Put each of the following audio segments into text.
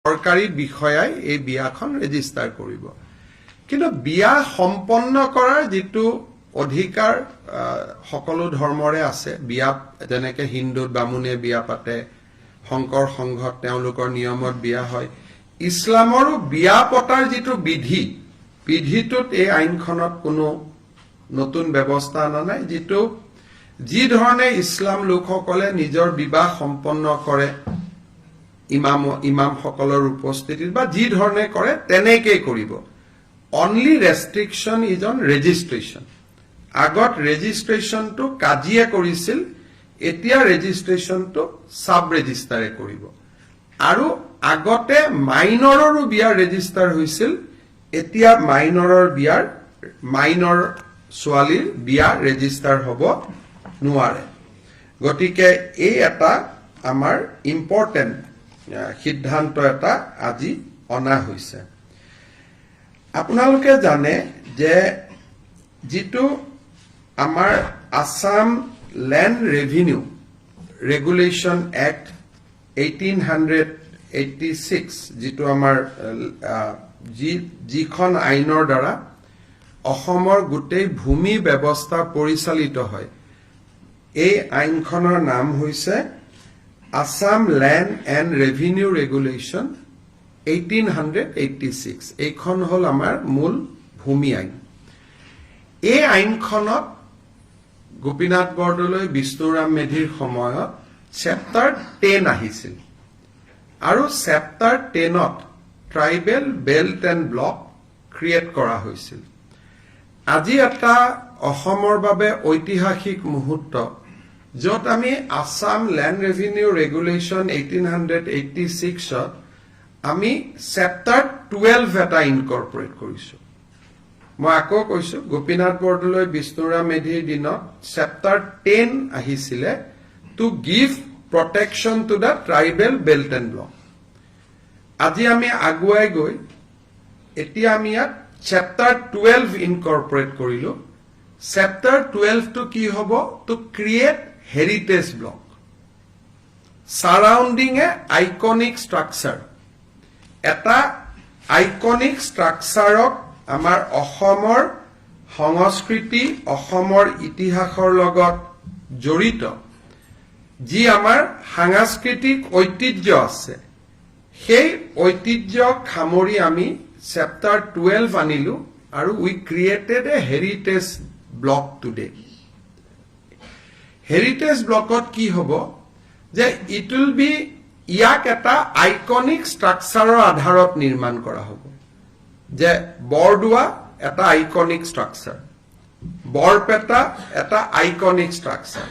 সৰকাৰি বিষয়াই এই বিয়াখন ৰেজিষ্টাৰ কৰিব কিন্তু বিয়া সম্পন্ন কৰাৰ যেটো অধিকাৰ সকলো ধৰ্মৰে আছে বিয়া যেনেকৈ হিন্দু বামুণে বিয়া পাতে শংকৰ সংঘত তেওঁলোকৰ নিয়মত বিয়া হয় ইছলামৰো বিয়া পতাৰ যেটো বিধিটোত এই আইনখনত কোনো নতুন ব্যৱস্থা নাই যেটো যি ধৰণে ইছলাম লোকসকলে নিজৰ বিবাহ সম্পন্ন কৰে ইমাম সকলৰ উপস্থিতিত বা যি ধৰণে কৰে তেনেকৈ কৰিব only restriction is on registration আগত registration to কাজিয়া কৰিছিল এতিয়া registration to sub register কৰিব আৰু আগতে মাইনৰৰ বিয়া register হৈছিল এতিয়া মাইনৰৰ বিয়াৰ মাইনৰ ছোৱালীৰ বিয়া register হ'ব নোৱাৰে গতিকে এই এটা আমাৰ ইম্পৰ্টেন্ট সিদ্ধান্ত এটা আজি অনা হৈছে আপোনালোকে জানে যে যেটো আমাৰ Assam land revenue regulation act 1886 যেটো আমাৰ যিখন আইনৰ দ্বাৰা অসমৰ গোটেই ভূমি ব্যৱস্থা পৰিচালিত হয় এই আইনখনৰ নাম হৈছে Assam Land and Revenue Regulation 1886 এইখন হল আমাৰ মূল ভূমি আইন এই আইনখনত গোপীনাথ বৰদলৈ বিষ্ণুৰাম মেধিৰ সময়ত চেপ্টাৰ 10 আহিছিল আৰু চেপ্টাৰ 10ত tribal belt and block create কৰা হৈছিল আজি এটা অসমৰ বাবে ঐতিহাসিক মুহূৰ্ত যত আমি আসাম ল্যান্ড ৰেভিনিউ ৰেগুলেশন 1886 আমি চেপ্টাৰ 12 এটা ইনকৰ্পৰেট কৰিছো মই আকৌ কৈছো গোপীনাথ বৰদলৈ বিষ্ণুৰাম মেধিৰ দিনত চেপ্টাৰ 10 আহিছিলে to give protection to the tribal belt and block আজি আমি আগুৱাই গৈ এতিয়া আমি ইয়াত চেপ্টাৰ 12 ইনকৰ্পৰেট কৰিলো চেপ্টাৰ 12 টু কি হ'ব two create heritage block surrounding a iconic structure eta iconic structure ok amar ohomor সংস্কৃতি অসমৰ ইতিহাসৰ লগত জড়িত যি আমাৰ সাংস্কৃতিক ঐতিহ্য আছে সেই ঐতিহ্য খামৰি আমি চেপ্টাৰ 12 আনিলো আৰু we created a heritage block today Heritage blockot ki hobo je it will be yak eta iconic structure adharot nirman kora hobo je bordua eta iconic structure borpeta eta iconic structure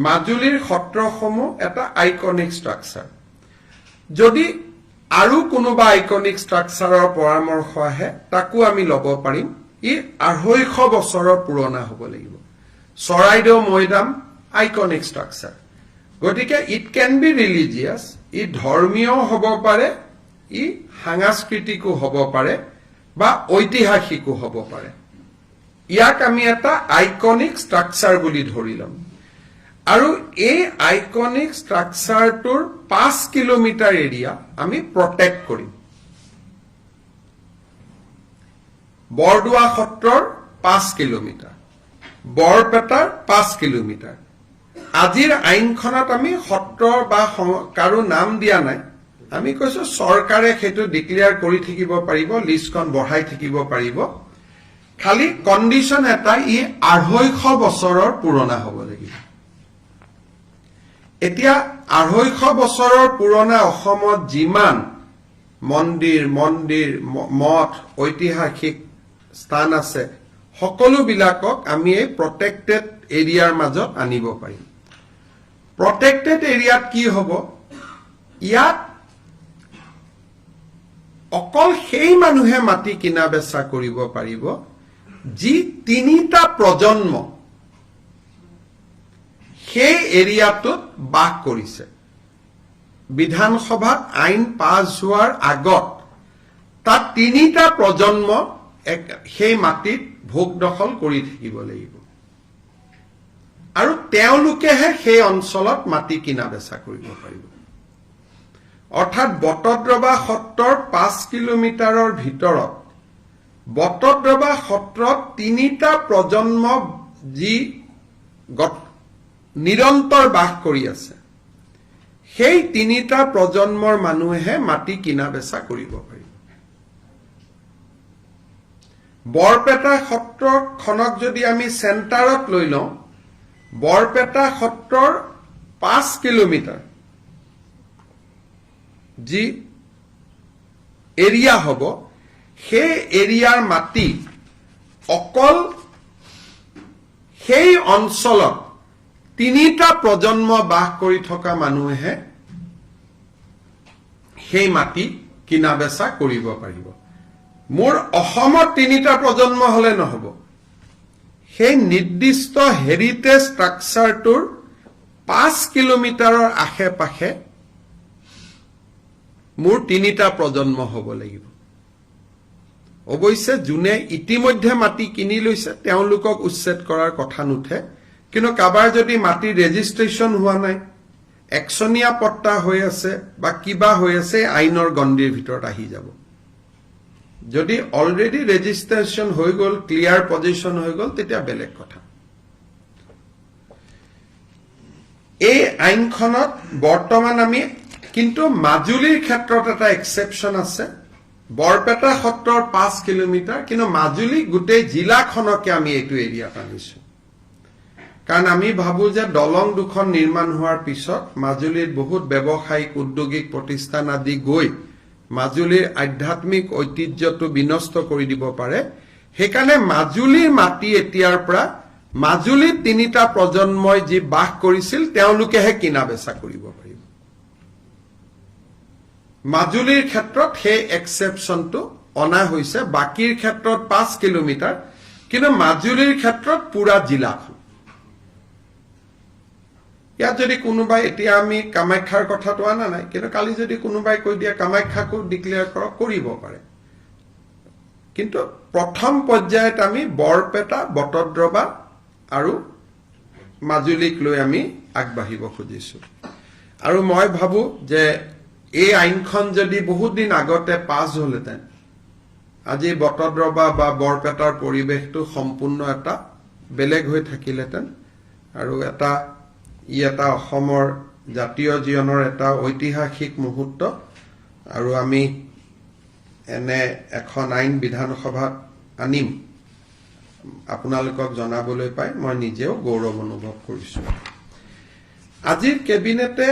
majulir khotrohomo eta iconic structure jodi aru konoba iconic structure or poramorkho ahe taku ami lobo parim I 250 বছৰৰ পুৰণা হ'ব লাগিব Soraideo Moidam iconic structure গটিকে it can be religious ই ধৰ্মীয় হ'ব পাৰে ই সাংস্কৃতিকো হ'ব পাৰে বা ঐতিহাসিকো হ'ব পাৰে ইয়াক আমি এটা আইকনিক ষ্ট্ৰাকচাৰ বুলি ধৰিলাম আৰু এই আইকনিক ষ্ট্ৰাকচাৰটোৰ 5 কিলোমিটাৰ এৰিয়া আমি প্ৰটেক্ট কৰিম বৰদুৱা সত্ৰৰ 5 কিলোমিটাৰ বৰপেটাৰ 5 কিলোমিটাৰ আজিৰ আইনখনত আমি সত্ৰ বা কাৰো নাম দিয়া নাই আমি কৈছো সৰকাৰে হেতু ডিক্লেয়াৰ কৰি থাকিব পাৰিব লিষ্টখন বঢ়াই থাকিব পাৰিব খালি কন্ডিশন এটা ই 250 বছৰৰ পুৰণা হ'ব লাগিব এতিয়া 250 বছৰৰ পুৰণা অসমত যিমান মন্দিৰ মঠ ঐতিহাসিক স্থান আছে সকলো বিলাকক আমি এই প্ৰটেক্টেড এৰিয়াৰ মাজত আনিব পাৰিম প্ৰটেক্টেড এৰিয়াত কি হ'ব ইয়াত অকল সেই মানুহে মাটি কিনা বেচা কৰিব পাৰিব যি তিনিটা প্ৰজন্ম সেই এৰিয়াটোত বাস কৰিছে বিধানসভাত আইন পাছ হোৱাৰ আগত তাত তিনিটা প্ৰজন্ম সেই মাটিত ভোগ দখল কৰি থাকিব লাগিব আৰু তেওঁলোকেহে সেই অঞ্চলত মাটি কিনা বেচা কৰিব পাৰিব অৰ্থাৎ বটদ্ৰৱা সত্ৰৰ 5 কিলোমিটাৰৰ ভিতৰত বটদ্ৰৱা সত্ৰত 3টা প্ৰজন্ম যি নিৰন্তৰ বাস কৰি আছে, সেই 3টা প্ৰজন্মৰ মানুহে মাটি কিনা বেচা কৰিব পাৰিব। বৰপেটা সত্ৰখনক যদি আমি চেণ্টাৰত লৈ লওঁ, বৰপেটা সত্ৰৰ 5 কিলোমিটাৰ যি এৰিয়া হ'ব, সেই এৰিয়াৰ মাটি অকল সেই অঞ্চলত 3টা প্ৰজন্ম বাস কৰি থকা মানুহে সেই মাটি কিনা বেচা কৰিব পাৰিব। মোৰ অসমত 3টা প্ৰজন্ম হলে নহব, সেই নিৰ্দিষ্ট হেৰিটেজ ষ্ট্ৰাকচাৰটোৰ 5 কিলোমিটাৰৰ আশে পাশে মোৰ 3টা প্ৰজন্ম হ'ব লাগিব। অৱশ্যে যোনে ইতিমধ্যে মাটি কিনি লৈছে তেওঁলোকক উচ্ছেদ কৰাৰ কথা নুঠে, কিন্তু কাবাৰ যদি মাটি ৰেজিষ্ট্ৰেশ্যন হোৱা নাই, একচনীয়া পট্টা হৈ আছে বা কিবা হৈ আছে, আইনৰ গণ্ডিৰ ভিতৰত আহি যাব। যদি অলৰেডি ৰেজিষ্ট্ৰেশ্যন হৈ গ'ল, ক্লিয়াৰ পজিশ্যন হৈ গ'ল, তেতিয়া বেলেগ কথা। এই আইনখনত বৰ্তমান আমি কিন্তু মাজুলীৰ ক্ষেত্ৰত এটা এক্সেপশ্যন আছে। বৰপেটা সত্ৰৰ 5 কিলোমিটাৰ, কিন্তু মাজুলী গোটেই জিলাখনকে আমি এইটো এৰিয়াত আনিছো। কাৰণ আমি ভাবো যে দলং দুখন নিৰ্মাণ হোৱাৰ পিছত মাজুলীত বহুত ব্যৱসায়িক উদ্যোগিক প্ৰতিষ্ঠান আদি গৈ মাজুলীৰ আধ্যাত্মিক ঐতিহ্যটো বিনষ্ট কৰি দিব পাৰে। সেইকাৰণে মাজুলীৰ মাটি এতিয়াৰ পৰা মাজুলীত 3টা প্ৰজন্মই যি বাস কৰিছিল তেওঁলোকেহে কিনা বেচা কৰিব পাৰিব। মাজুলীৰ ক্ষেত্ৰত সেই এক্সেপশ্যনটো অনা হৈছে, বাকীৰ ক্ষেত্ৰত 5 কিলোমিটাৰ, কিন্তু মাজুলীৰ ক্ষেত্ৰত পুৰা জিলাখন। ইয়াত যদি কোনোবাই, এতিয়া আমি কামাখ্যাৰ কথাটো অনা নাই, কিন্তু কালি যদি কোনোবাই কৈ দিয়ে কামাখ্যাকো ডিক্লেয়াৰ কৰক, কৰিব পাৰে। কিন্তু প্ৰথম পৰ্যায়ত আমি বৰপেটা, বটদ্ৰৱা আৰু মাজুলীক লৈ আমি আগবাঢ়িব খুজিছো। আৰু মই ভাবো যে এই আইনখন যদি বহুত দিন আগতে পাছ হলহেঁতেন, আজি বটদ্ৰৱা বা বৰপেটাৰ পৰিৱেশটো সম্পূৰ্ণ এটা বেলেগ হৈ থাকিলহেঁতেন। আৰু ই এটা অসমৰ জাতীয় জীৱনৰ এটা ঐতিহাসিক মুহূৰ্ত। আৰু আমি এনে এখন আইন বিধানসভাত আনিম আপোনালোকক জনাবলৈ পাই মই নিজেও গৌৰৱ অনুভৱ কৰিছো। আজিৰ কেবিনেটে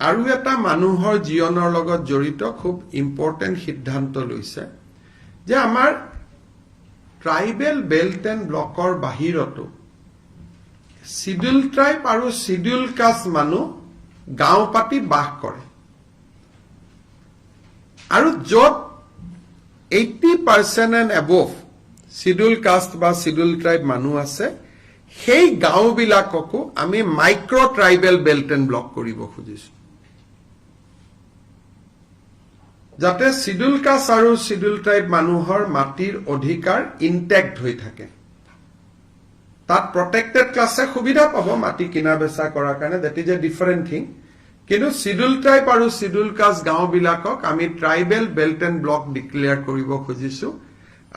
আৰু এটা মানুহৰ জীৱনৰ লগত জড়িত খুব ইম্পৰ্টেণ্ট সিদ্ধান্ত লৈছে যে আমাৰ ট্ৰাইবেল বেল্ট এণ্ড ব্লকৰ বাহিৰতো শিডিউল ট্ৰাইব আৰু শিডিউল কাষ্ট মানুহ গাঁও পাতি বাস কৰে। আৰু য'ত 80% এণ্ড এবভ শিডিউল কাষ্ট বা শিডিউল ট্ৰাইব মানুহ আছে, সেই গাঁওবিলাককো আমি micro' tribal belt and block কৰিব খুজিছো, যাতে শিডিউল কাষ্ট আৰু শিডিউল ট্ৰাইব মানুহৰ মাটিৰ অধিকাৰ ইনটেক্ট হৈ থাকে। তাত প্ৰটেক্টেড ক্লাছে সুবিধা পাব মাটি কিনা বেচা কৰাৰ কাৰণে, that is a different thing. কিন্তু শিডিউল ট্ৰাইব আৰু শিডিউল কাষ্ট গাঁওবিলাকক আমি tribal belt and block declare কৰিব খুজিছো।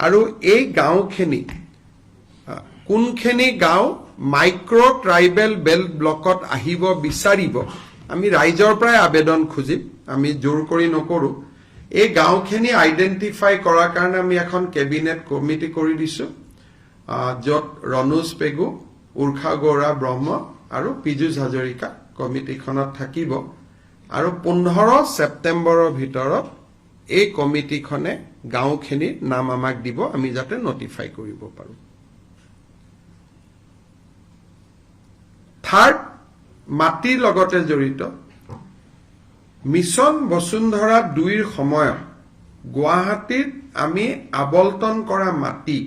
আৰু এই গাঁওখিনি কোনখিনি গাঁও মাইক্ৰ' ট্ৰাইবেল বেল্ট ব্লকত আহিব বিচাৰিব, আমি ৰাইজৰ পৰাই আবেদন খুজিম, আমি জোৰ কৰি নকৰো। এই গাঁওখিনি আইডেণ্টিফাই কৰাৰ কাৰণে আমি এখন কেবিনেট কমিটি কৰি দিছো, য'ত ৰণোজ পেগু, উৰ্ষা গৌৰা ব্ৰহ্ম আৰু পীযুষ হাজৰিকা কমিটিখনত থাকিব। আৰু 15 ছেপ্টেম্বৰৰ ভিতৰত এই কমিটিখনে গাঁওখিনিৰ নাম আমাক দিব, আমি যাতে নটিফাই কৰিব পাৰো। থাৰ্ড, মাটিৰ লগতে জড়িত মিছন বসুন্ধৰা 2ৰ সময়ত গুৱাহাটীত আমি আবলটন কৰা মাটি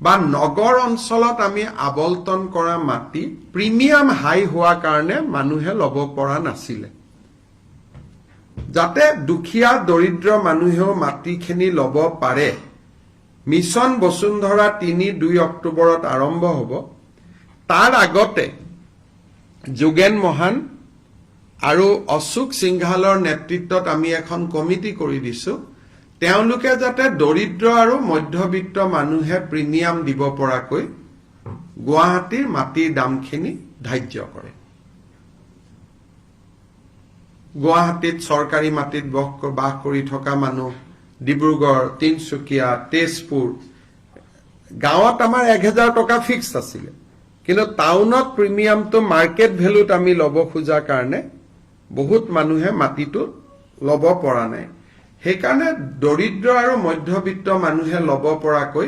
বা নগৰ অঞ্চলত আমি আবলটন কৰা মাটি প্ৰিমিয়াম হাই হোৱাৰ কাৰণে মানুহে ল'ব পৰা নাছিলে। যাতে দুখীয়া দৰিদ্ৰ মানুহেও মাটিখিনি ল'ব পাৰে, মিছন বসুন্ধৰা 3-2 অক্টোবৰত আৰম্ভ হ'ব। তাৰ আগতে যোগেন মহান আৰু অশোক সিংঘালৰ নেতৃত্বত আমি এখন কমিটি কৰি দিছো তেওঁলোকে যাতে দৰিদ্ৰ আৰু মধ্যবিত্ত মানুহে প্ৰিমিয়াম দিব পৰাকৈ গুৱাহাটীৰ মাটিৰ দামখিনি ধাৰ্য কৰে গুৱাহাটীত চৰকাৰী মাটিত বাস কৰি থকা মানুহ ডিব্ৰুগড় তিনচুকীয়া তেজপুৰ গাঁৱত আমাৰ 1000 টকা ফিক্স আছিল কিন্তু টাউনত প্ৰিমিয়ামটো মাৰ্কেট ভ্যালুত আমি লব খোজা কাৰণে বহুত মানুহে মাটিটো লব পৰা নাই সেইকাৰণে দৰিদ্ৰ আৰু মধ্যবিত্ত মানুহে লব পৰাকৈ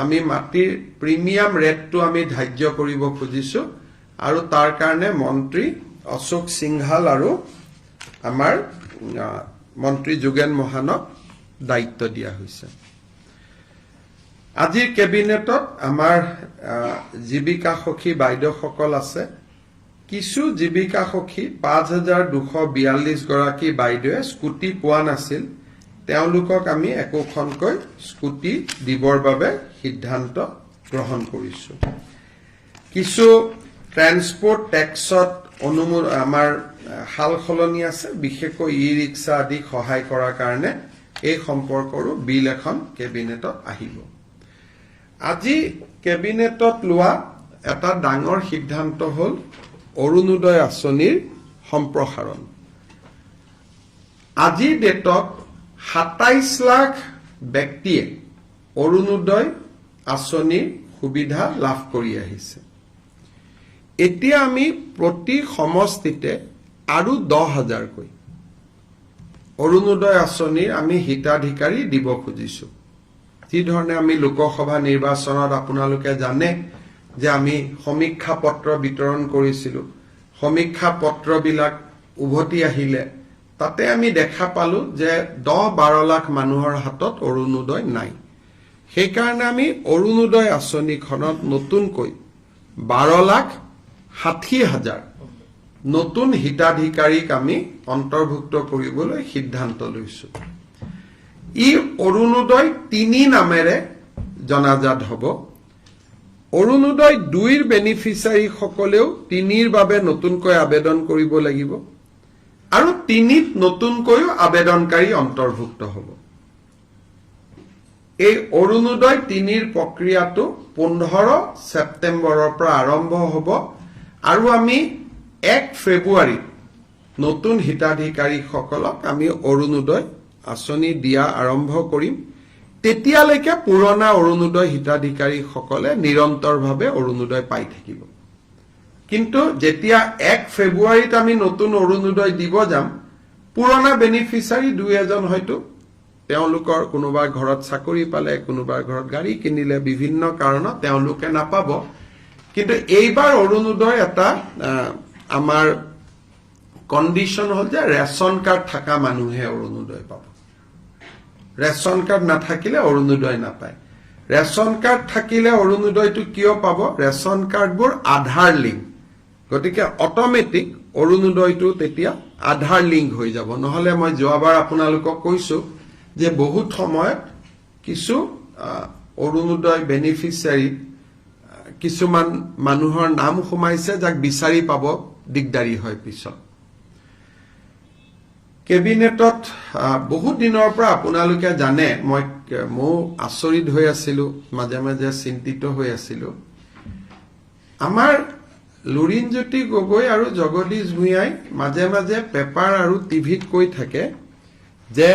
আমি মাটিৰ প্ৰিমিয়াম ৰেটটো আমি ধাৰ্য কৰিব খুজিছো আৰু তাৰ কাৰণে মন্ত্ৰী অশোক সিংঘাল আৰু আমাৰ মন্ত্ৰী যোগেন মহানক দায়িত্ব দিয়া হৈছে আজিৰ কেবিনেটত আমাৰ জীৱিকা সখী বাইদেউসকল আছে কিছু জীৱিকা সখী 5242 গৰাকী বাইদেৱে স্কুটি পোৱা নাছিল তেওঁলোকক আমি একোখনকৈ স্কুটি দিবৰ বাবে সিদ্ধান্ত গ্ৰহণ কৰিছো কিছু ট্ৰান্সপোৰ্ট টেক্সত আমাৰ হাল খলনি আছে বিশেষকৈ ই-ৰিক্সা আদি সহায় কৰাৰ কাৰণে এই সম্পৰ্কৰো বিল এখন কেবিনেটত আহিব আজি কেবিনেটত লোৱা এটা ডাঙৰ সিদ্ধান্ত হ'ল অৰুণোদয় আঁচনিৰ সম্প্ৰসাৰণ আজি ডেটত 27 লাখ ব্যক্তিয়ে অৰুণোদয় আঁচনিৰ সুবিধা লাভ কৰি আহিছে এতিয়া আমি প্ৰতি সমষ্টিতে আৰু 10,000 কৈ অৰুণোদয় আঁচনিৰ আমি হিতাধিকাৰী দিব খুজিছো যি ধৰণে আমি লোকসভা নিৰ্বাচনত আপোনালোকে জানে যে আমি সমীক্ষা পত্ৰ বিতৰণ কৰিছিলো সমীক্ষা পত্ৰবিলাক উভতি আহিলে তাতে আমি দেখা পালো যে 10-12 লাখ মানুহৰ হাতত অৰুণোদয় নাই সেই কাৰণে আমি অৰুণোদয় আঁচনিখনত নতুনকৈ 12,60,000 নতুন হিতাধিকাৰীক আমি অন্তৰ্ভুক্ত কৰিবলৈ সিদ্ধান্ত লৈছো ই অৰুণোদয় 3 নামেৰে জনাজাত হ'ব অৰুণোদয় 2ৰ বেনিফিচিয়াৰী সকলেও 3ৰ বাবে নতুনকৈ আবেদন কৰিব লাগিব আৰু 3ত নতুনকৈ আবেদনকাৰী অন্তৰ্ভুক্ত হ'ব এই অৰুণোদয় 3ৰ প্ৰক্ৰিয়াটো 15 ছেপ্টেম্বৰৰ পৰা আৰম্ভ হ'ব আৰু আমি 1 ফেব্ৰুৱাৰী নতুন হিতাধিকাৰী সকলক আমি অৰুণোদয় আঁচনি দিয়া আৰম্ভ কৰিম তেতিয়ালৈকে পুৰণা অৰুণোদয় হিতাধিকাৰী সকলে নিৰন্তৰভাৱে অৰুণোদয় পাই থাকিব কিন্তু যেতিয়া 1 ফেব্ৰুৱাৰীত আমি নতুন অৰুণোদয় দিব যাম পুৰণা বেনিফিচিয়াৰী দুই এজন হয়তো তেওঁলোকৰ কোনোবা ঘৰত চাকৰি পালে কোনোবা ঘৰত গাড়ী কিনিলে বিভিন্ন কাৰণত তেওঁলোকে নাপাব কিন্তু এইবাৰ অৰুণোদয় এটা আমাৰ কন্ডিশন হল যে ৰেশন কাৰ্ড থাকা মানুহে অৰুণোদয় পাব ৰেশন কাৰ্ড নাথাকিলে অৰুণোদয় নাপায় ৰেশন কাৰ্ড থাকিলে অৰুণোদয়টো কিয় পাব ৰেশন কাৰ্ডবোৰ আধাৰ লিংক গতিকে অটোমেটিক অৰুণোদয়টো তেতিয়া আধাৰ লিংক হৈ যাব নহলে মই যোৱাবাৰ আপোনালোকক কৈছো যে বহুত সময়ত কিছু অৰুণোদয় বেনিফিচিয়াৰী কিছুমান মানুহৰ নাম সোমাইছে যাক বিচাৰি পাব দিগদাৰী হয় পিছত কেবিনেটত বহুত দিনৰ পৰা আপোনালোকে জানে মই আচৰিত হৈ আছিলো মাজে মাজে চিন্তিত হৈ আছিলো আমাৰ লুৰিণজ্যোতি গগৈ আৰু জগদীশ ভূঞাই মাজে মাজে পেপাৰ আৰু টিভিত কৈ থাকে যে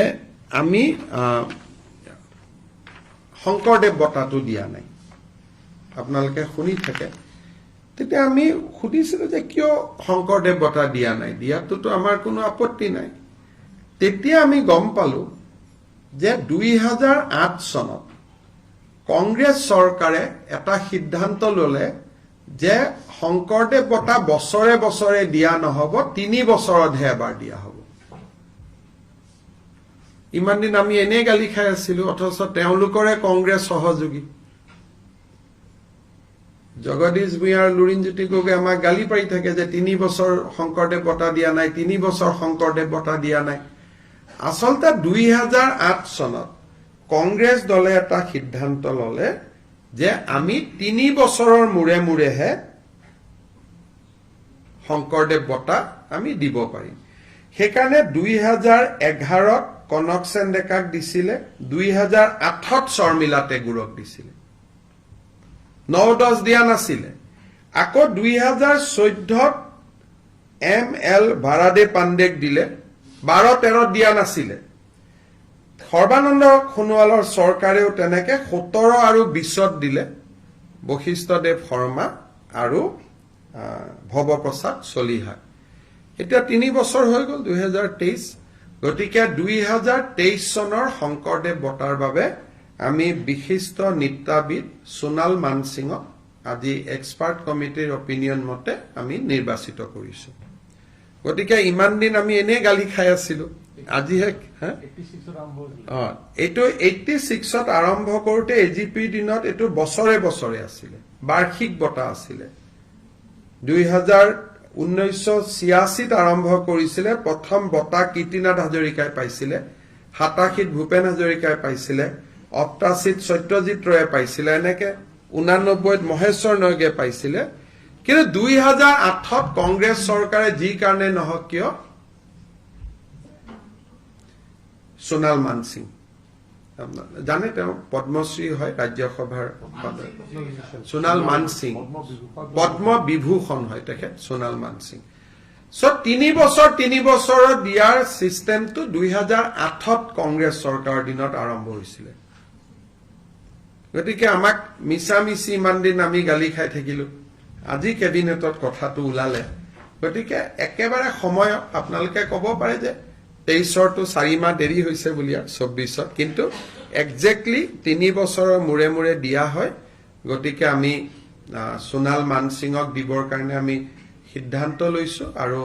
আমি শংকৰদেৱ বঁটাটো দিয়া নাই আপোনালোকে শুনি থাকে তেতিয়া আমি সুধিছিলো যে কিয় শংকৰদেৱ বঁটা দিয়া নাই দিয়াটোতো আমাৰ কোনো আপত্তি নাই তেতিয়া আমি গম পালো যে 2008 চনত কংগ্ৰেছ চৰকাৰে এটা সিদ্ধান্ত ললে যে শংকৰদেৱ বঁটা বছৰে বছৰে দিয়া নহব 3 বছৰতহে এবাৰ দিয়া হ'ব ইমান দিন আমি এনে গালি খাই আছিলো অথচ তেওঁলোকৰে কংগ্ৰেছ সহযোগী জগদীশ ভূঞা আৰু লুৰিণজ্যোতি গগৈ আমাক গালি পাৰি থাকে যে 3 বছৰ শংকৰদেৱ বঁটা দিয়া নাই 3 বছৰ শংকৰদেৱ বঁটা দিয়া নাই আসলতে 2008 চনত কংগ্ৰেছ দলে এটা সিদ্ধান্ত ললে যে আমি 3 বছৰৰ মূৰে মূৰেহে শংকৰদেৱ বঁটা আমি দিব পাৰিম সেইকাৰণে 2011ত কনকসেন ডেকাক দিছিলে 2008ত শৰ্মিলা টেগুৰক দিছিলে 9-10 দিয়া নাছিলে আকৌ 2014ত ML ভাৰাদে পাণ্ডেক দিলে 12-13 দিয়া নাছিলে সৰ্বানন্দ সোণোৱালৰ চৰকাৰেও তেনেকে 17 আৰু 20ত দিলে বশিষ্ঠদেৱ শৰ্মা আৰু ভৱপ্ৰসাদ চলিহা এতিয়া 3 বছৰ হৈ গ'ল 2023 গতিকে 2023 চনৰ শংকৰদেৱ বঁটাৰ বাবে আমি বিশিষ্ট নৃত্যবিদ সোণাল মানসিঙক আজি এক্সপাৰ্ট কমিটিৰ অপিনিয়ন মতে আমি নিৰ্বাচিত কৰিছো গতিকে ইমান দিন আমি এনে গালি খাই আছিলো আজিহে এইটো 86ত আৰম্ভ কৰোতে এজিপিৰ দিনত এইটো বছৰে বছৰে আছিলে বাৰ্ষিক বঁটা আছিলে 1986ত আৰম্ভ কৰিছিলে প্ৰথম বঁটা কীৰ্তিনাথ হাজৰিকাই পাইছিলে 87ত ভূপেন হাজৰিকাই পাইছিলে 88ত সত্যজিৎ ৰয়ে পাইছিলে এনেকে 89ত মহেশ্বৰ নয়গে পাইছিলে কিন্তু 2008ত কংগ্ৰেছ চৰকাৰে যি কাৰণে নহওক কিয় সোণাল মানসিং জানে তেওঁ পদ্মশ্ৰী হয় ৰাজ্যসভাৰ সোণাল মানসিং পদ্ম বিভূষণ হয় তেখেত সোণাল মানসিং সো 3 বছৰ দিয়াৰ সিস্টেমটো 2008ত কংগ্ৰেছ চৰকাৰৰ দিনত আৰম্ভ হৈছিলে গতিকে আমাক মিছামিছি ইমান দিন আমি গালি খাই থাকিলো আজি কেবিনেটত কথাটো ওলালে গতিকে একেবাৰে সময় আপোনালোকে ক'ব পাৰে যে 23ৰটো 4 মাহ দেৰি হৈছে বুলি 24ত কিন্তু এক্সেক্টলি 3 বছৰৰ মূৰে মূৰে দিয়া হয় গতিকে আমি সোণাল মানসিঙক দিবৰ কাৰণে আমি সিদ্ধান্ত লৈছো আৰু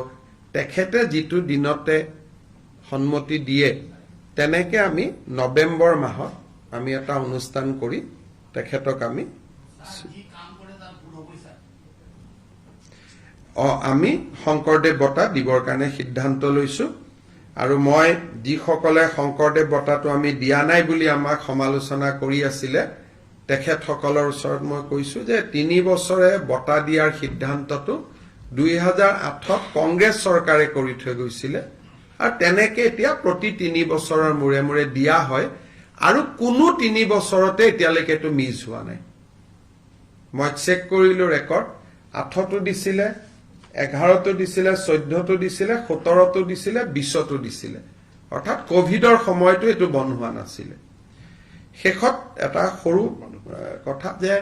তেখেতে যিটো দিনতে সন্মতি দিয়ে তেনেকে আমি নৱেম্বৰ মাহত আমি এটা অনুষ্ঠান কৰি তেখেতক আমি শংকৰদেৱ বঁটা দিবৰ কাৰণে সিদ্ধান্ত লৈছো আৰু মই যিসকলে শংকৰদেৱ বঁটাটো আমি দিয়া নাই বুলি আমাক সমালোচনা কৰি আছিলে তেখেতসকলৰ ওচৰত মই কৈছো যে 3 বছৰে বঁটা দিয়াৰ সিদ্ধান্তটো 2008ত কংগ্ৰেছ চৰকাৰে কৰি থৈ গৈছিলে আৰু তেনেকে এতিয়া প্ৰতি 3 বছৰৰ মূৰে মূৰে দিয়া হয় আৰু কোনো 3 বছৰতে এতিয়ালৈকে এটো মিছ হোৱা নাই মই চেক কৰিলো ৰেকৰ্ড 8তো দিছিলে 11তো দিছিলে 14তো দিছিলে 17তো দিছিলে 20তো দিছিলে অৰ্থাৎ কোভিডৰ সময়টো এটো বন্ধ হোৱা নাছিলে শেষত এটা সৰু কথা যে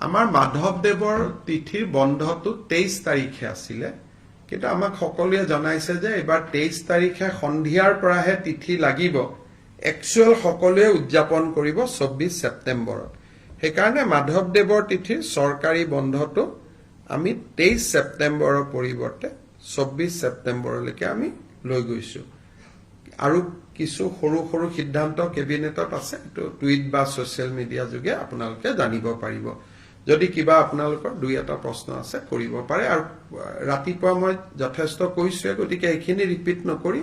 আমাৰ মাধৱদেৱৰ তিথিৰ বন্ধটো 23 তাৰিখে আছিলে কিন্তু আমাক সকলোৱে জনাইছে যে এবাৰ 23 তাৰিখে সন্ধিয়াৰ পৰাহে তিথি লাগিব একচুৱেল সকলোৱে উদযাপন কৰিব 24 ছেপ্টেম্বৰত সেইকাৰণে মাধৱদেৱৰ তিথিৰ চৰকাৰী বন্ধটো আমি 23 ছেপ্টেম্বৰৰ পৰিৱৰ্তে 24 ছেপ্টেম্বৰলৈকে আমি লৈ গৈছো আৰু কিছু সৰু সৰু সিদ্ধান্ত কেবিনেটত আছে তো টুইট বা সোশ্যাল মিডিয়া যোগে আপোনালোকে জানিব পাৰিব যদি কিবা আপোনালোকৰ দুই এটা প্ৰশ্ন আছে কৰিব পাৰে আৰু ৰাতিপুৱা মই যথেষ্ট কৈছো গতিকে এইখিনি ৰিপিট নকৰি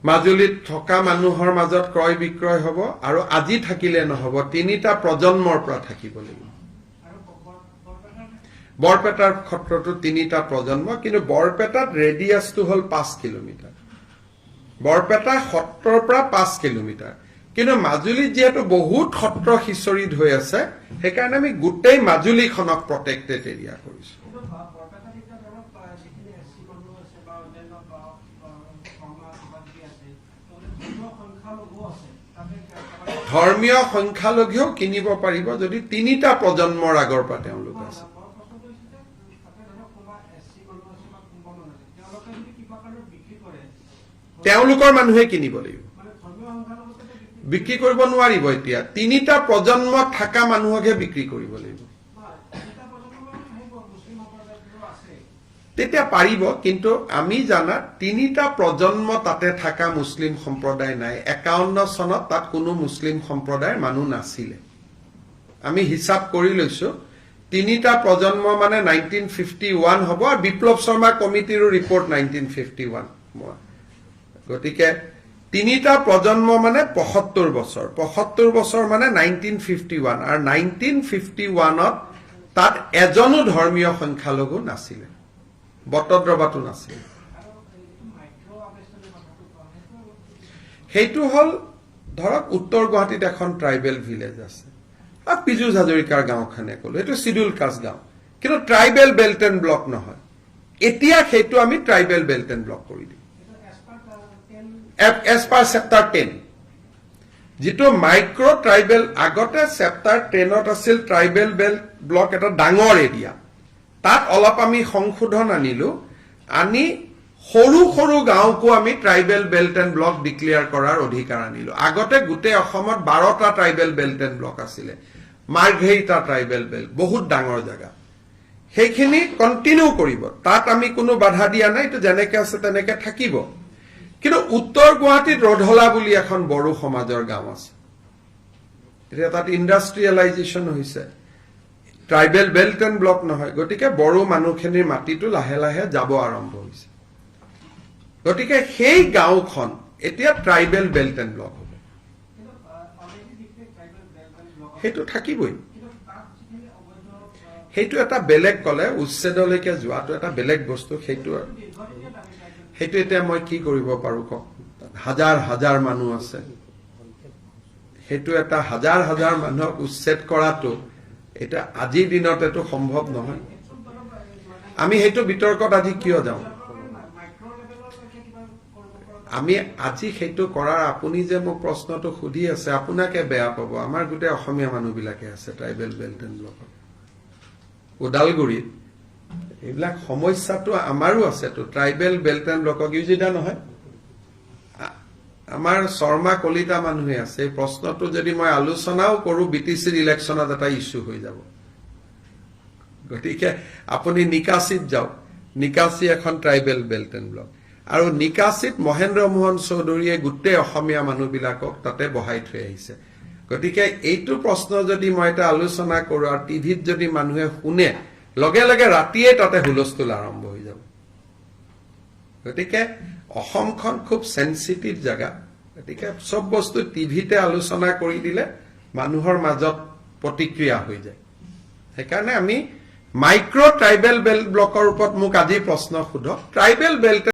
মাজুলীত থকা মানুহৰ মাজত ক্ৰয় বিক্ৰয় হ'ব আৰু আজি থাকিলে নহব 3টা প্ৰজন্মৰ পৰা থাকিব লাগিব বৰপেটাৰ ক্ষেত্ৰতো 3টা প্ৰজন্ম কিন্তু বৰপেটাত ৰেডিয়াছটো হল 5 কিলোমিটাৰ বৰপেটা সত্ৰৰ পৰা 5 কিলোমিটাৰ কিন্তু মাজুলীত যেহেতু বহুত সত্ৰ হিচৰিত হৈ আছে সেইকাৰণে আমি গোটেই মাজুলীখনক প্ৰটেক্টেড এৰিয়া কৰিছো ধৰ্মীয় সংখ্যালঘুও কিনিব পাৰিব যদি 3টা প্ৰজন্মৰ আগৰ পৰা তেওঁলোক আছে তেওঁলোকৰ মানুহে কিনিব লাগিব বিক্ৰী কৰিব নোৱাৰিব এতিয়া 3টা প্ৰজন্ম থকা মানুহকহে বিক্ৰী কৰিব লাগিব তেতিয়া পাৰিব কিন্তু আমি জানা 3টা প্ৰজন্ম তাতে থকা মুছলিম সম্প্ৰদায় নাই 51 চনত তাত কোনো মুছলিম সম্প্ৰদায়ৰ মানুহ নাছিলে আমি হিসাব কৰি লৈছো 3টা প্ৰজন্ম মানে 1951 হ'ব আৰু বিপ্লৱ শৰ্মা কমিটিৰ ৰিপৰ্ট 1951 গতিকে তিনিটা প্ৰজন্ম মানে ৭৫ বছৰ ৭৫ বছৰ মানে 1951 আৰু 1951ত তাত এজনো ধৰ্মীয় সংখ্যালঘু নাছিলে বটদ্ৰৱাটো নাছিলে সেইটো হল ধৰক উত্তৰ গুৱাহাটীত এখন ট্ৰাইবেল ভিলেজ আছে আৰু পীযুষ হাজৰিকাৰ গাঁওখনে ক'লো এইটো শিডিউল কাষ্ট গাঁও কিন্তু ট্ৰাইবেল বেল্ট এণ্ড ব্লক নহয় এতিয়া সেইটো আমি ট্ৰাইবেল বেল্ট এণ্ড ব্লক কৰি দিম as per chapter 10 যেটো মাইক্ৰো ট্ৰাইবেল আগতে chapter 10ত আছিল ট্ৰাইবেল বেল্ট ব্লক এটা ডাঙৰ এৰিয়া তাত অলপ আমি সংশোধন আনিলো আনি সৰু সৰু গাঁওকো আমি tribal belt and block declare কৰাৰ অধিকাৰ আনিলো আগতে গোটেই অসমত 12টা ট্ৰাইবেল বেল্ট এণ্ড ব্লক আছিলে মাৰ্ঘেৰিটা ট্ৰাইবেল বেল্ট বহুত ডাঙৰ জায়গা সেইখিনি কন্টিনিউ কৰিব তাত আমি কোনো বাধা দিয়া নাই তো যেনেকে আছে তেনেকে থাকিব কিন্তু উত্তৰ গুৱাহাটীত ৰধলা বুলি এখন বড়ো সমাজৰ গাঁও আছে এতিয়া তাত ইণ্ডাষ্ট্ৰিয়েলাইজেশ্যন হৈছে ট্ৰাইবেল বেল্ট এণ্ড ব্লক নহয় গতিকে বড়ো মানুহখিনিৰ মাটিটো লাহে লাহে যাব আৰম্ভ হৈছে গতিকে সেই গাঁওখন এতিয়া ট্ৰাইবেল বেল্ট এণ্ড ব্লক হ'ব সেইটো থাকিবই সেইটো এটা বেলেগ কলে উচ্ছেদলৈকে যোৱাটো এটা বেলেগ বস্তু সেইটো এতিয়া মই কি কৰিব পাৰো কওক হাজাৰ হাজাৰ মানুহ আছে সেইটো এটা হাজাৰ হাজাৰ মানুহক উচ্ছেদ কৰাটো এটা আজিৰ দিনত এটো সম্ভৱ নহয় আমি সেইটো বিতৰ্কত আজি কিয় যাওঁ আমি আজি সেইটো কৰাৰ আপুনি যে মোক প্ৰশ্নটো সুধি আছে আপোনাকে বেয়া পাব আমাৰ গোটেই অসমীয়া মানুহবিলাকে আছে ট্ৰাইবেল বেল্ট এণ্ড ব্লকত ওদালগুৰিত এইবিলাক সমস্যাটো আমাৰো আছে তো ট্ৰাইবেল বেল্ট এণ্ড ব্লকক ইউজিদা নহয় আমাৰ শৰ্মা কলিতা মানুহে আছে এই প্ৰশ্নটো যদি মই আলোচনাও কৰো বিটিচিৰ ইলেকশ্যনত এটা ইস্যু হৈ যাব গতিকে আপুনি নিকাশিত যাওক নিকাশি এখন ট্ৰাইবেল বেল্ট এণ্ড ব্লক আৰু নিকাশিত মহেন্দ্ৰ মোহন চৌধুৰীয়ে গোটেই অসমীয়া মানুহবিলাকক তাতে বহাই থৈ আহিছে গতিকে এইটো প্ৰশ্ন যদি মই এটা আলোচনা কৰো আৰু টিভিত যদি মানুহে শুনে লগে লগে ৰাতিয়ে তাতে হুলস্থুল আৰম্ভ হৈ যাব গতিকে অসমখন খুব সেনসিটিভ জায়গা গতিকে সব বস্তু টিভিতে আলোচনা কৰি দিলে মানুহৰ মাজত প্ৰতিক্ৰিয়া হৈ যায় সেইকাৰণে আমি মাইক্ৰো ট্ৰাইবেল বেল্ট ব্লকৰ ওপৰত মোক আজি প্ৰশ্ন সুধক ট্ৰাইবেল বেল্ট